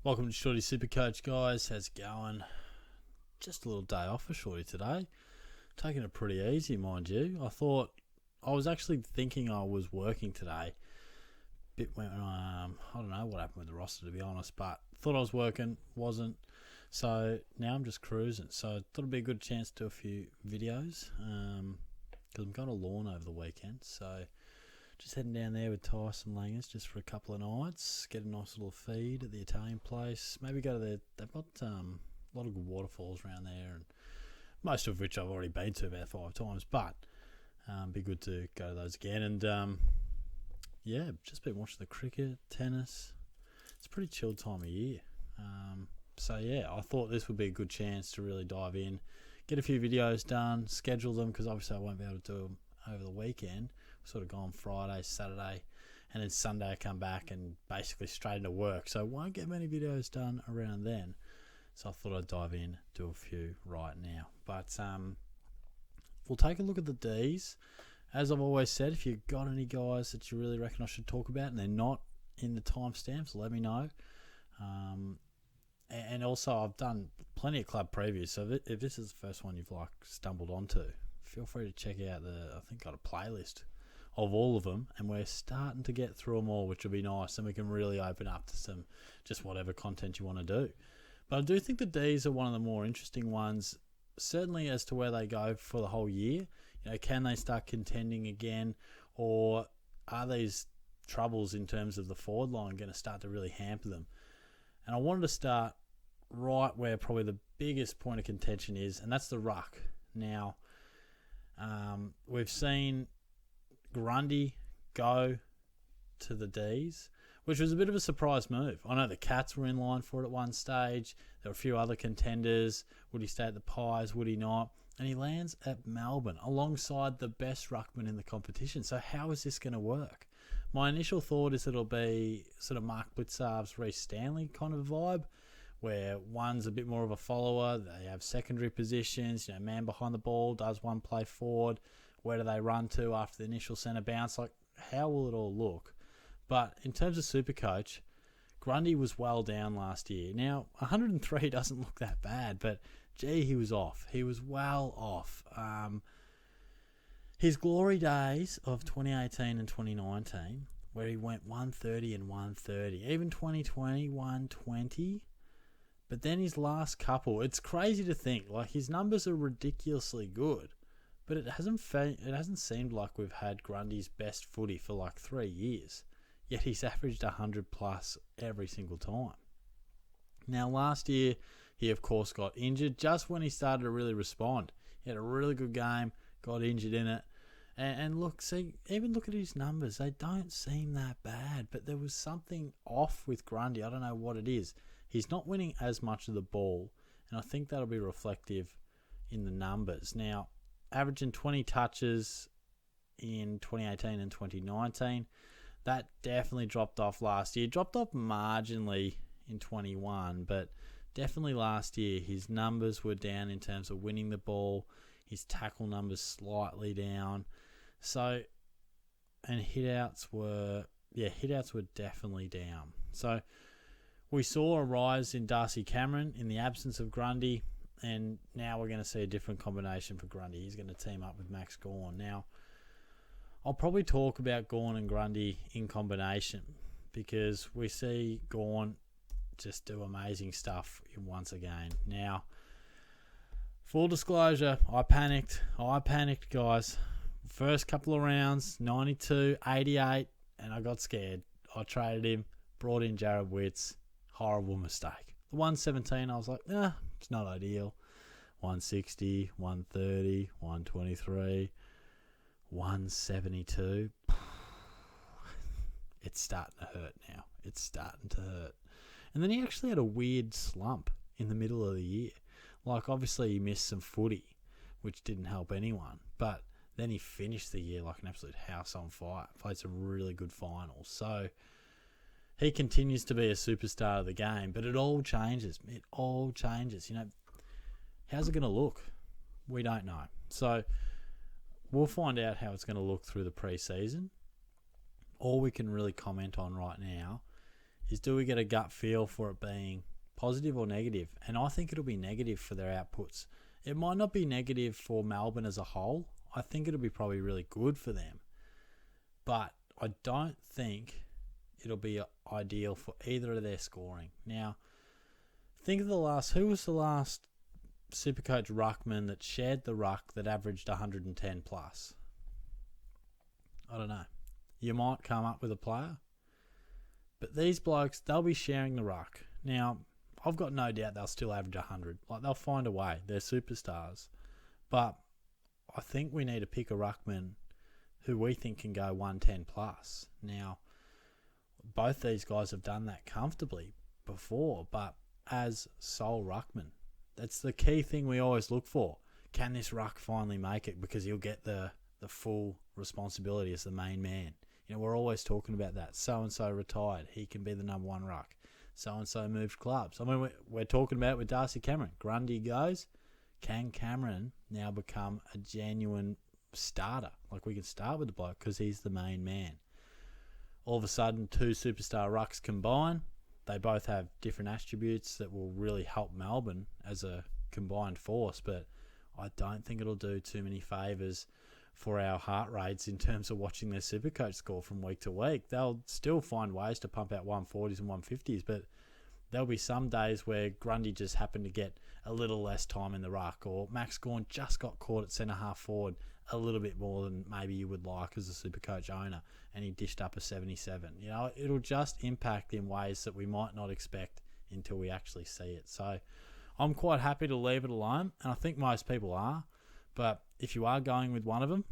Welcome to Shorty SuperCoach, guys. How's it going? Just a little day off for Shorty today. Taking it pretty easy, mind you. I was actually thinking I was working today. I don't know what happened with the roster, to be honest, but thought I was working, wasn't. So now I'm just cruising. So I thought it'd be a good chance to do a few videos because I'm going to lawn over the weekend. So just heading down there with Tyson Langers just for a couple of nights, get a nice little feed at the Italian place. Maybe go to they've got a lot of good waterfalls around there, and most of which I've already been to about 5 times, but be good to go to those again. And just been watching the cricket, tennis. It's a pretty chilled time of year. I thought this would be a good chance to really dive in, get a few videos done, schedule them, because obviously I won't be able to do them over the weekend. Sort of gone Friday, Saturday, and then Sunday I come back and basically straight into work. So won't get many videos done around then. So I thought I'd dive in, do a few right now. But we'll take a look at the Ds. As I've always said, if you've got any guys that you really reckon I should talk about and they're not in the timestamps, let me know. And also I've done plenty of club previews. So if this is the first one you've stumbled onto, feel free to check out I think got a playlist of all of them, and we're starting to get through them all, which will be nice, and we can really open up to some just whatever content you want to do. But I do think the Ds are one of the more interesting ones, certainly as to where they go for the whole year. Can they start contending again, or are these troubles in terms of the forward line going to start to really hamper them? And I wanted to start right where probably the biggest point of contention is, and that's the ruck. Now, we've seen Grundy go to the Ds, which was a bit of a surprise move. I know the Cats were in line for it at one stage. There were a few other contenders. Would he stay at the Pies? Would he not? And he lands at Melbourne alongside the best ruckman in the competition. So how is this going to work? My initial thought is it'll be sort of Mark Blitzarv's Reece Stanley kind of vibe, where one's a bit more of a follower. They have secondary positions, man behind the ball, does one play forward. Where do they run to after the initial centre bounce? How will it all look? But in terms of SuperCoach, Grundy was well down last year. Now, 103 doesn't look that bad, but gee, he was off. He was well off. His glory days of 2018 and 2019, where he went 130 and 130. Even 2020, 120. But then his last couple, it's crazy to think. His numbers are ridiculously good. But it hasn't seemed like we've had Grundy's best footy for 3 years. Yet he's averaged 100 plus every single time. Now last year, he of course got injured just when he started to really respond. He had a really good game, got injured in it. And look at his numbers. They don't seem that bad. But there was something off with Grundy. I don't know what it is. He's not winning as much of the ball. And I think that'll be reflective in the numbers. Now, averaging 20 touches in 2018 and 2019. That definitely dropped off last year. Dropped off marginally in 21, but definitely last year his numbers were down in terms of winning the ball. His tackle numbers slightly down. So, and hitouts were definitely down. So, we saw a rise in Darcy Cameron in the absence of Grundy. And now we're going to see a different combination for Grundy. He's going to team up with Max Gawn. Now, I'll probably talk about Gawn and Grundy in combination because we see Gawn just do amazing stuff once again. Now, full disclosure, I panicked, guys. First couple of rounds, 92, 88, and I got scared. I traded him, brought in Jared Witts. Horrible mistake. The 117, I was like, it's not ideal. 160, 130, 123, 172. It's starting to hurt now. It's starting to hurt. And then he actually had a weird slump in the middle of the year. Obviously he missed some footy, which didn't help anyone. But then he finished the year like an absolute house on fire. Played some really good finals. So he continues to be a superstar of the game, but it all changes. It all changes. How's it going to look? We don't know. So we'll find out how it's going to look through the pre-season. All we can really comment on right now is do we get a gut feel for it being positive or negative? And I think it'll be negative for their outputs. It might not be negative for Melbourne as a whole. I think it'll be probably really good for them. But I don't think it'll be ideal for either of their scoring. Now, think of who was the last SuperCoach ruckman that shared the ruck that averaged 110 plus? I don't know. You might come up with a player. But these blokes, they'll be sharing the ruck. Now, I've got no doubt they'll still average 100. Like, they'll find a way. They're superstars. But I think we need to pick a ruckman who we think can go 110 plus. Now, both these guys have done that comfortably before, but as sole ruckman, that's the key thing we always look for. Can this ruck finally make it? Because he'll get the full responsibility as the main man. You know, we're always talking about that. So-and-so retired. He can be the number one ruck. So-and-so moved clubs. I mean, we're talking about it with Darcy Cameron. Grundy goes. Can Cameron now become a genuine starter? Like, we can start with the bloke because he's the main man. All of a sudden, two superstar rucks combine. They both have different attributes that will really help Melbourne as a combined force, but I don't think it'll do too many favours for our heart rates in terms of watching their SuperCoach score from week to week. They'll still find ways to pump out 140s and 150s, but there'll be some days where Grundy just happened to get a little less time in the ruck, or Max Gawn just got caught at centre-half forward a little bit more than maybe you would like as a SuperCoach owner, and he dished up a 77. You know, it'll just impact in ways that we might not expect until we actually see it. So I'm quite happy to leave it alone, and I think most people are. But if you are going with one of them,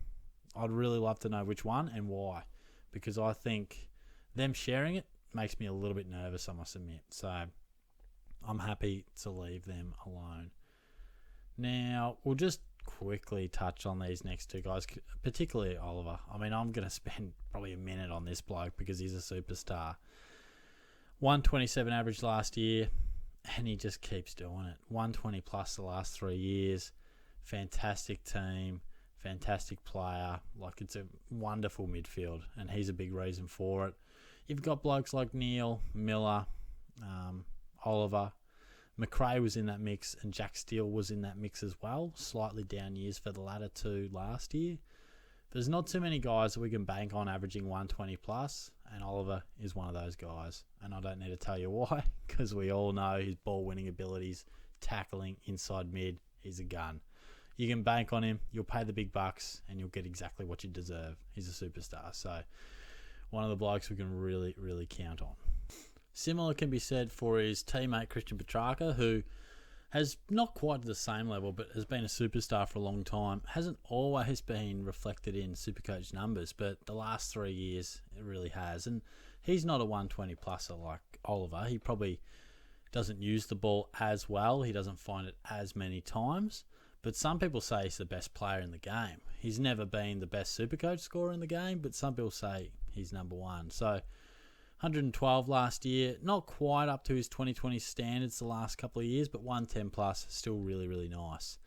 I'd really love to know which one and why, because I think them sharing it makes me a little bit nervous, I must admit. So I'm happy to leave them alone. Now, we'll just quickly touch on these next two guys, particularly Oliver. I mean, I'm going to spend probably a minute on this bloke because he's a superstar. 127 average last year, and he just keeps doing it. 120 plus the last 3 years. Fantastic team, fantastic player. Like, it's a wonderful midfield, and he's a big reason for it. You've got blokes like Neil, Miller, Oliver. McRae was in that mix, and Jack Steele was in that mix as well. Slightly down years for the latter two last year. There's not too many guys that we can bank on averaging 120 plus, and Oliver is one of those guys. And I don't need to tell you why, because we all know his ball-winning abilities, tackling, inside mid, he's a gun. You can bank on him, you'll pay the big bucks, and you'll get exactly what you deserve. He's a superstar. So one of the blokes we can really, really count on. Similar can be said for his teammate Christian Petracca, who has not quite the same level, but has been a superstar for a long time. Hasn't always been reflected in SuperCoach numbers, but the last 3 years it really has. And he's not a 120 pluser like Oliver. He probably doesn't use the ball as well. He doesn't find it as many times. But some people say he's the best player in the game. He's never been the best SuperCoach scorer in the game, but some people say he's number one. So 112 last year, not quite up to his 2020 standards the last couple of years, but 110 plus, still really, really nice.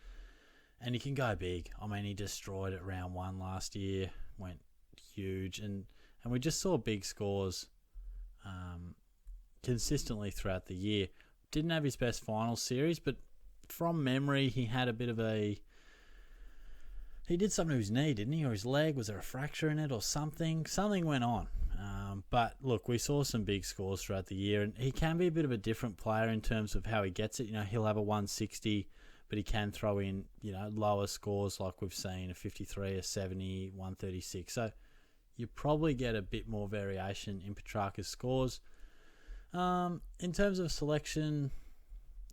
And he can go big. I mean, he destroyed it round one last year, went huge, and we just saw big scores consistently throughout the year. Didn't have his best final series, but from memory, he had a bit of he did something to his knee, didn't he? Or his leg? Was there a fracture in it or something? Something went on. But look, we saw some big scores throughout the year, and he can be a bit of a different player in terms of how he gets it. You know, he'll have a 160, but he can throw in, you know, lower scores like we've seen, a 53, a 70, 136. So you probably get a bit more variation in Petracca's scores. In terms of selection,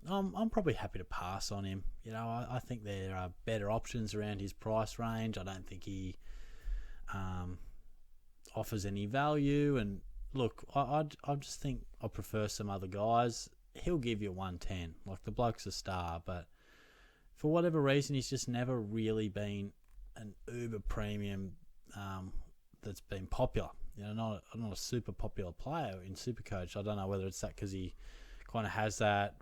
I'm probably happy to pass on him. You know, I think there are better options around his price range. I don't think he offers any value. And look, I just think I prefer some other guys. He'll give you 110. Like, the bloke's a star, but for whatever reason, he's just never really been an uber premium that's been popular. You know, not a super popular player in SuperCoach. I don't know whether it's that because he kind of has that,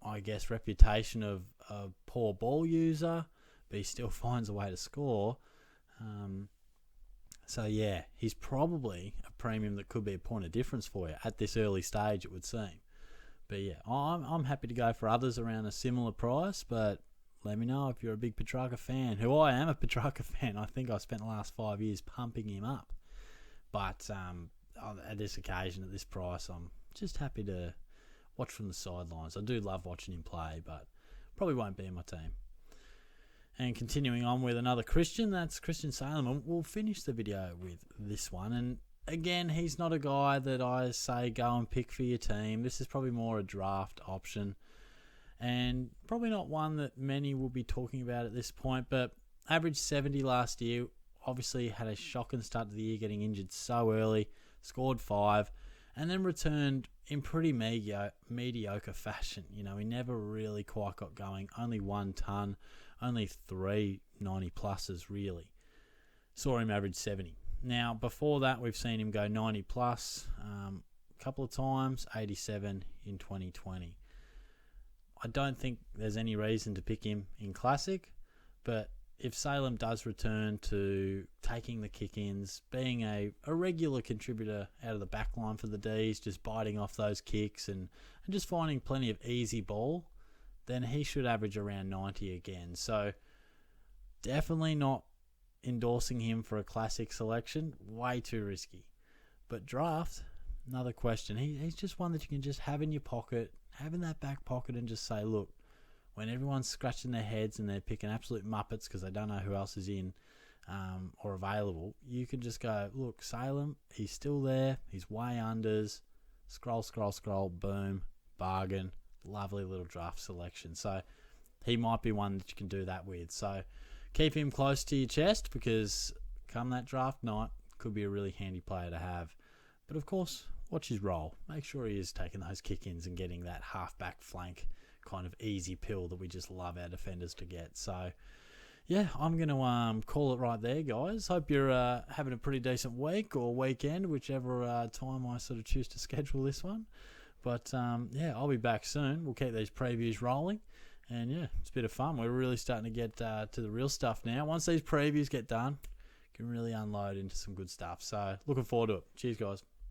I guess, reputation of a poor ball user, but he still finds a way to score. So yeah, he's probably a premium that could be a point of difference for you at this early stage, it would seem. But yeah, I'm happy to go for others around a similar price, but let me know if you're a big Petracca fan, who I am a Petracca fan. I think I've spent the last 5 years pumping him up. But at this occasion, at this price, I'm just happy to watch from the sidelines. I do love watching him play, but probably won't be in my team. And continuing on with another Christian, that's Christian Salem. And we'll finish the video with this one. And again, he's not a guy that I say go and pick for your team. This is probably more a draft option. And probably not one that many will be talking about at this point. But averaged 70 last year. Obviously had a shocking start to the year, getting injured so early. Scored 5. And then returned in pretty mediocre fashion. You know, he never really quite got going. Only 1 ton. Only 3 90 pluses, really. Saw him average 70. Now, before that, we've seen him go 90 plus a couple of times, 87 in 2020. I don't think there's any reason to pick him in Classic, but if Salem does return to taking the kick-ins, being a regular contributor out of the back line for the Ds, just biting off those kicks and just finding plenty of easy ball, then he should average around 90 again. So definitely not endorsing him for a Classic selection. Way too risky. But draft, another question. He's just one that you can just have in your pocket, have in that back pocket and just say, look, when everyone's scratching their heads and they're picking absolute muppets because they don't know who else is in or available, you can just go, look, Salem, he's still there. He's way unders. Scroll, boom, bargain. Lovely little draft selection. So he might be one that you can do that with. So keep him close to your chest because come that draft night, could be a really handy player to have. But of course, watch his role. Make sure he is taking those kick-ins and getting that half-back flank kind of easy pill that we just love our defenders to get. So yeah, I'm going to call it right there, guys. Hope you're having a pretty decent week or weekend, whichever time I sort of choose to schedule this one. But yeah, I'll be back soon. We'll keep these previews rolling. And yeah, it's a bit of fun. We're really starting to get to the real stuff now. Once these previews get done, can really unload into some good stuff. So looking forward to it. Cheers, guys.